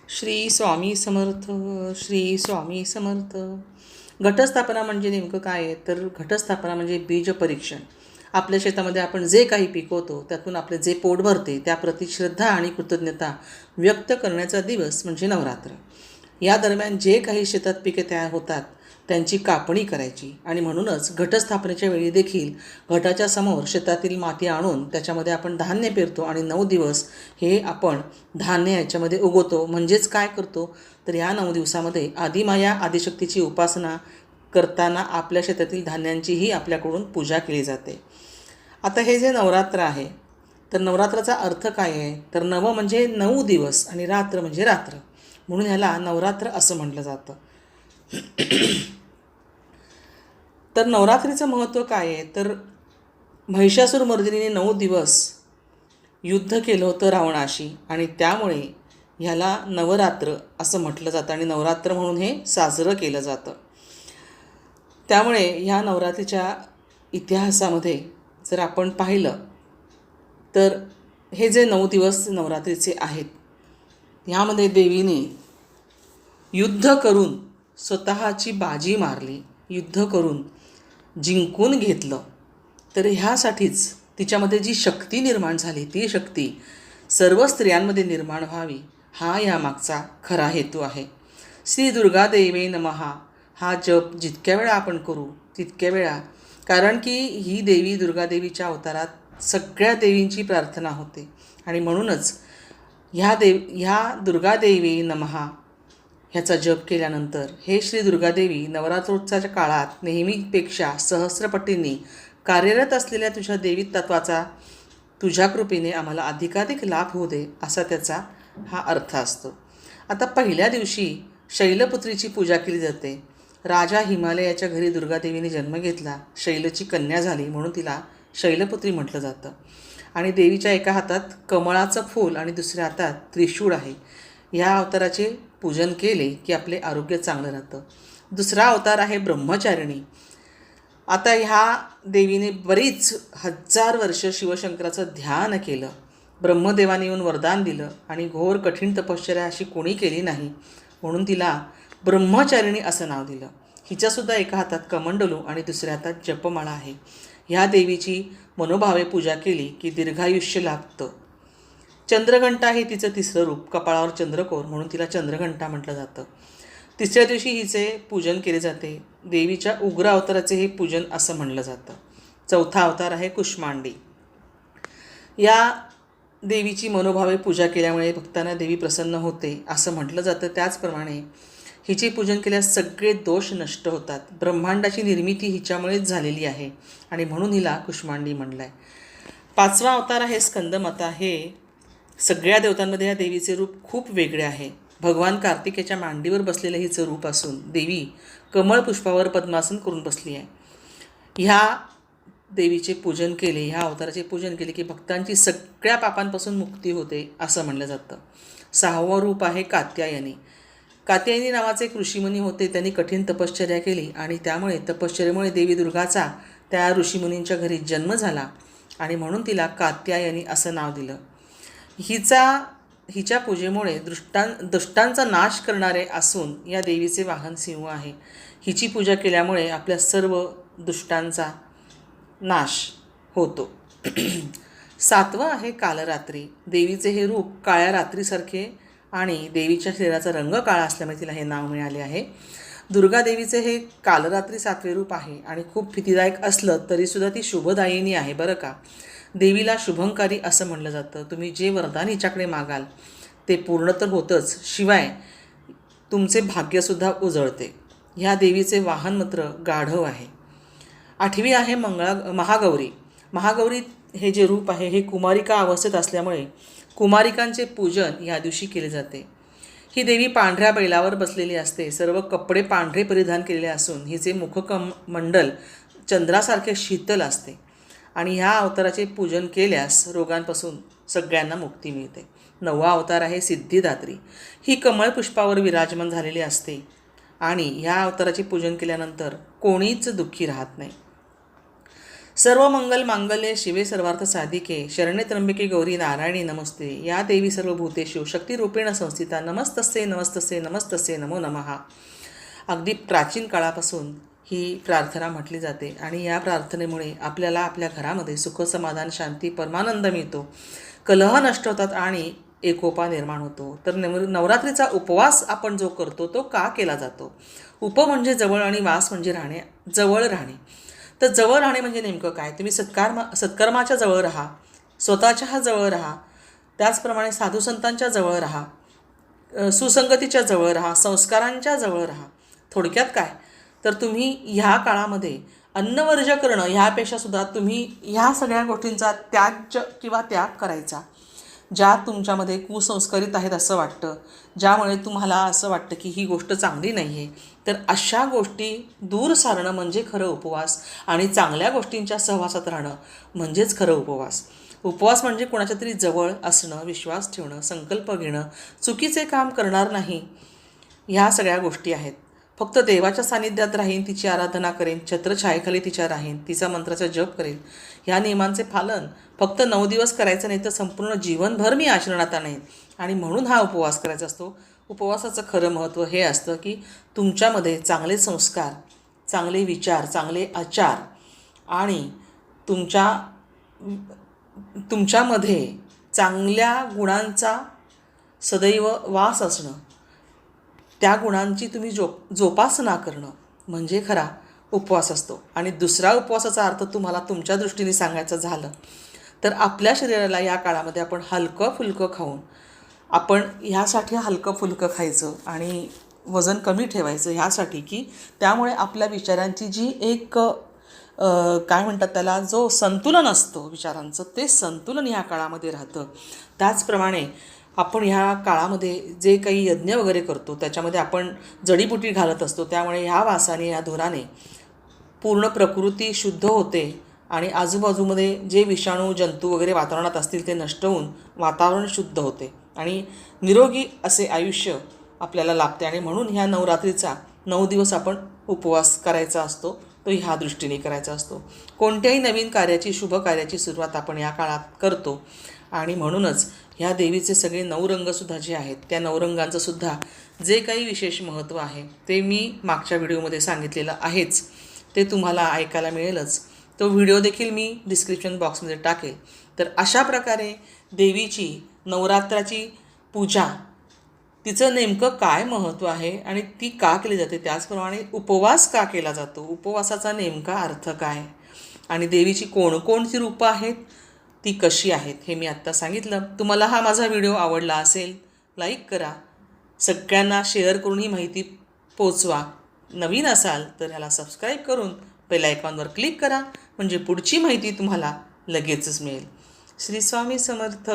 श्री स्वामी समर्थ. श्री स्वामी समर्थ. घटस्थापना म्हणजे नेमकं काय आहे? तर घटस्थापना म्हणजे बीज परीक्षण. आपल्या शेतामध्ये आपण जे काही पिकवतो त्यातून आपले जे पोट भरते त्याप्रती श्रद्धा आणि कृतज्ञता व्यक्त करण्याचा दिवस म्हणजे नवरात्र. या दरम्यान जे काही शेतात पिके तयार होतात त्यांची कापणी करायची आणि म्हणूनच घटस्थापनेच्या वेळी देखील घटाच्या समोर शेतातील माती आणून त्याच्यामध्ये आपण धान्य पेरतो आणि 9 दिवस हे आपण धान्य याच्यामध्ये उगवतो. म्हणजेच काय करतो तर या 9 दिवसामध्ये आदिमाया आदिशक्तीची उपासना करताना आपल्या शेतातील धान्यांचीही आपल्याकडून पूजा केली जाते. आता हे जे नवरात्र आहे तर नवरात्राचा अर्थ काय आहे तर नव म्हणजे 9 दिवस आणि रात्र म्हणजे रात्र, म्हणून ह्याला नवरात्र असं म्हटलं जातं. तर नवरात्रीचं महत्त्व काय आहे तर महिषासूर मर्दिनीने 9 दिवस युद्ध केलं होतं रावणाशी आणि त्यामुळे ह्याला नवरात्र असं म्हटलं जातं आणि नवरात्र म्हणून हे साजरं केलं जातं. त्यामुळे ह्या नवरात्रीच्या इतिहासामध्ये जर आपण पाहिलं तर हे जे 9 दिवस नवरात्रीचे आहेत ह्यामध्ये देवीने युद्ध करून स्वतःची बाजी मारली, युद्ध करून जिंकून घेतलं. तर ह्यासाठीच तिच्यामध्ये जी शक्ती निर्माण झाली ती शक्ती सर्व स्त्रियांमध्ये निर्माण व्हावी हा यामागचा खरा हेतू आहे. श्री दुर्गा देवी नमहा हा जप जितक्या वेळा आपण करू तितक्या वेळा, कारण की ही देवी दुर्गादेवीच्या अवतारात सगळ्या देवींची प्रार्थना होते आणि म्हणूनच ह्या दुर्गादेवी नमहा ह्याचा जप केल्यानंतर हे श्री दुर्गादेवी नवरात्रोत्सवाच्या काळात नेहमीपेक्षा सहस्रपटींनी कार्यरत असलेल्या तुझ्या देवी तत्वाचा तुझ्या कृपेने आम्हाला अधिकाधिक लाभ होऊ दे असा त्याचा हा अर्थ असतो. आता पहिल्या दिवशी शैलपुत्रीची पूजा केली जाते. राजा हिमालयाच्या घरी दुर्गादेवीने जन्म घेतला, शैलची कन्या झाली म्हणून तिला शैलपुत्री म्हटलं जातं. आणि देवीच्या एका हातात कमळाचं फूल आणि दुसऱ्या हातात त्रिशूळ आहे. ह्या अवताराचे पूजन केले की आपले आरोग्य चांगलं राहतं. दुसरा अवतार आहे ब्रह्मचारिणी. आता ह्या देवीने बरीच 1000 वर्ष शिवशंकराचं ध्यान केलं. ब्रह्मदेवाने येऊन वरदान दिलं आणि घोर कठीण तपश्चर्या अशी कोणी केली नाही म्हणून तिला ब्रह्मचारिणी असं नाव दिलं. हिच्यासुद्धा एका हातात कमंडलू आणि दुसऱ्या हातात जपमाळा आहे. ह्या देवीची मनोभावे पूजा केली की दीर्घायुष्य लाभतं. चंद्रघंटा हे तिचं तिसरं रूप, कपाळावर चंद्रकोर म्हणून तिला चंद्रघंटा म्हटलं जातं. तिसऱ्या दिवशी हिचे पूजन केले जाते. देवीच्या उग्र अवताराचे हे पूजन असं म्हणलं जातं. चौथा अवतार आहे कुष्मांडी. या देवीची मनोभावे पूजा केल्यामुळे भक्तांना देवी प्रसन्न होते असं म्हटलं जातं. त्याचप्रमाणे हिचे पूजन केल्यास सगळे दोष नष्ट होतात. ब्रह्मांडाची निर्मिती हिच्यामुळेच झालेली आहे आणि म्हणून हिला कुष्मांडी म्हणलं आहे. पाचवा अवतार आहे स्कंदमाता. हे सगळ्या देवतांमध्ये या देवीचे रूप खूप वेगळे आहे. भगवान कार्तिकेच्या मांडीवर बसलेलं हिचं रूप असून देवी कमळ पुष्पावर पद्मासन करून बसली आहे. ह्या देवीचे पूजन केले, ह्या अवताराचे पूजन केले की भक्तांची सगळ्या पापांपासून मुक्ती होते असं म्हणलं जातं. सहावं रूप आहे कात्यायनी. कात्यायनी नावाचे एक ऋषीमुनी होते. त्यांनी कठीण तपश्चर्या केली आणि त्यामुळे तपश्चर्येमुळे देवी दुर्गाचा त्या ऋषीमुनींच्या घरी जन्म झाला आणि म्हणून तिला कात्यायनी असं नाव दिलं. हिच्या पूजेमुळे दुष्टांचा नाश करणारे असून या देवीचे वाहन सिंह आहे. हिची पूजा केल्यामुळे आपल्या सर्व दुष्टांचा नाश होतो. सातवं आहे कालरात्री. देवीचे हे रूप काळ्या रात्रीसारखे आणि देवीच्या शरीराचा रंग काळा असल्यामुळे तिला हे नाव मिळाले आहे. दुर्गा देवीचे हे कालरात्री 7वे रूप आहे आणि खूप भीतीदायक असलं तरीसुद्धा ती शुभदायिनी आहे बरं का. देवीला शुभंकारी असं म्हणलं जातं. तुम्ही जे वरदान हिच्याकडे मागाल ते पूर्ण तर होतंच, शिवाय तुमचे भाग्यसुद्धा उजळते. ह्या देवीचे वाहन मात्र गाढव आहे. 8वी आहे महागौरी. महागौरी हे जे रूप आहे हे कुमारिका अवस्थेत असल्यामुळे कुमारिकांचे पूजन ह्या दिवशी केले जाते. ही देवी पांढऱ्या बैलावर बसलेली असते. सर्व कपडे पांढरे परिधान केलेले असून हिचे मुखमंडल चंद्रासारखे शीतल असते आणि ह्या अवताराचे पूजन केल्यास रोगांपासून सगळ्यांना मुक्ती मिळते. 9वा अवतार आहे सिद्धिदात्री. ही कमळ पुष्पावर विराजमान झालेली असते आणि ह्या अवताराचे पूजन केल्यानंतर कोणीच दुःखी राहत नाही. सर्व मंगल मांगल्ये शिवे सर्वार्थ साधिके शरण्ये त्र्यंबके गौरी नारायणी नमस्ते या देवी सर्वभूतेषु शक्तिरूपेण संस्थिता नमस्तस्ये नमस्तस्ये नमस्तस्ये नमो नमः. अगदी प्राचीन काळापासून ही प्रार्थना म्हटली जाते आणि या प्रार्थनेमुळे आपल्याला आपल्या घरामध्ये सुख समाधान शांती परमानंद मिळतो, कलह नष्ट होतात आणि एकोपा निर्माण होतो. तर नवरात्रीचा उपवास आपण जो करतो तो का केला जातो? उप म्हणजे जवळ आणि वास म्हणजे राहणे, जवळ राहणे. तर जवळ राहणे म्हणजे नेमकं काय? तुम्ही सत्कर्माच्या जवळ राहा, स्वतःच्या जवळ राहा, त्याचप्रमाणे साधुसंतांच्या जवळ राहा, सुसंगतीच्या जवळ राहा, संस्कारांच्या जवळ राहा. थोडक्यात काय तर तुम्ही ह्या काळामध्ये अन्नवर्ज्य करणं ह्यापेक्षा सुद्धा तुम्ही ह्या सगळ्या गोष्टींचा त्याग करायचा, ज्या तुमच्यामध्ये कुसंस्कारित आहेत असं वाटतं, ज्यामुळे तुम्हाला असं वाटतं की ही गोष्ट चांगली नाही आहे, तर अशा गोष्टी दूर सारणं म्हणजे खरं उपवास. आणि चांगल्या गोष्टींच्या सहवासात राहणं म्हणजेच खरं उपवास. उपवास म्हणजे कोणाच्या तरी जवळ असणं, विश्वास ठेवणं, संकल्प घेणं, चुकीचे काम करणार नाही, ह्या सगळ्या गोष्टी आहेत. फक्त देवाच्या सानिध्यात राहीन, तिची आराधना करेन, छत्रछायेखाली तिच्या राहीन, तिचा मंत्राचा जप करेन, ह्या नियमांचे पालन फक्त 9 दिवस करायचं नाही तर संपूर्ण जीवनभर मी आचरणात आणेन. आणि म्हणून हा उपवास करायचा असतो. उपवासाचं खरं महत्त्व हे असतं की तुमच्यामध्ये चांगले संस्कार, चांगले विचार, चांगले आचार आणि तुमच्यामध्ये चांगल्या गुणांचा सदैव वास असणं, त्या गुणांची तुम्ही जोपासना करणं म्हणजे खरा उपवास असतो. आणि दुसरा उपवासाचा अर्थ तुम्हाला तुमच्या दृष्टीने सांगायचं झालं तर आपल्या शरीराला या काळामध्ये आपण हलकं फुलकं खाऊन, आपण ह्यासाठी हलकं फुलकं खायचं आणि वजन कमी ठेवायचं, ह्यासाठी की त्यामुळे आपल्या विचारांची जी एक काय म्हणतात त्याला, जो संतुलन असतो विचारांचं, ते संतुलन ह्या काळामध्ये राहतं. त्याचप्रमाणे आपण ह्या काळामध्ये जे काही यज्ञ वगैरे करतो त्याच्यामध्ये आपण जडीबुटी घालत असतो, त्यामुळे ह्या वासाने, ह्या धुराने पूर्ण प्रकृती शुद्ध होते आणि आजूबाजूमध्ये जे विषाणू जंतू वगैरे वातावरणात असतील ते नष्ट होऊन वातावरण शुद्ध होते आणि निरोगी असे आयुष्य आपल्याला लाभते. आणि म्हणून ह्या नवरात्रीचा 9 दिवस आपण उपवास करायचा असतो, तो ह्या दृष्टीने करायचा असतो. कोणत्याही नवीन कार्याची, शुभ कार्याची सुरुवात आपण या काळात करतो आणि म्हणूनच ह्या देवीचे सगळे 9 रंगसुद्धा जे आहेत, त्या 9 रंगांचंसुद्धा जे काही विशेष महत्त्व आहे ते मी मागच्या व्हिडिओमध्ये सांगितलेलं आहेच, ते तुम्हाला ऐकायला मिळेलच. तो व्हिडिओ देखील मी डिस्क्रिप्शन बॉक्समध्ये टाकेल. तर अशा प्रकारे देवीची नवरात्राची पूजा, तिचं नेमकं काय महत्त्व आहे आणि ती का केली जाते, त्याचप्रमाणे उपवास का केला जातो, उपवासाचा नेमका अर्थ काय आणि देवीची कोणकोणती रूपं आहेत, ती कशी आहेत, हे मी आत्ता सांगितलं. तुम्हाला हा माझा व्हिडिओ आवडला असेल, लाईक करा, सगळ्यांना शेअर करून ही माहिती पोचवा. नवीन असाल तर ह्याला सबस्क्राईब करून बेल आयकॉनवर क्लिक करा, म्हणजे पुढची माहिती तुम्हाला लगेचच मिळेल. श्री स्वामी समर्थ.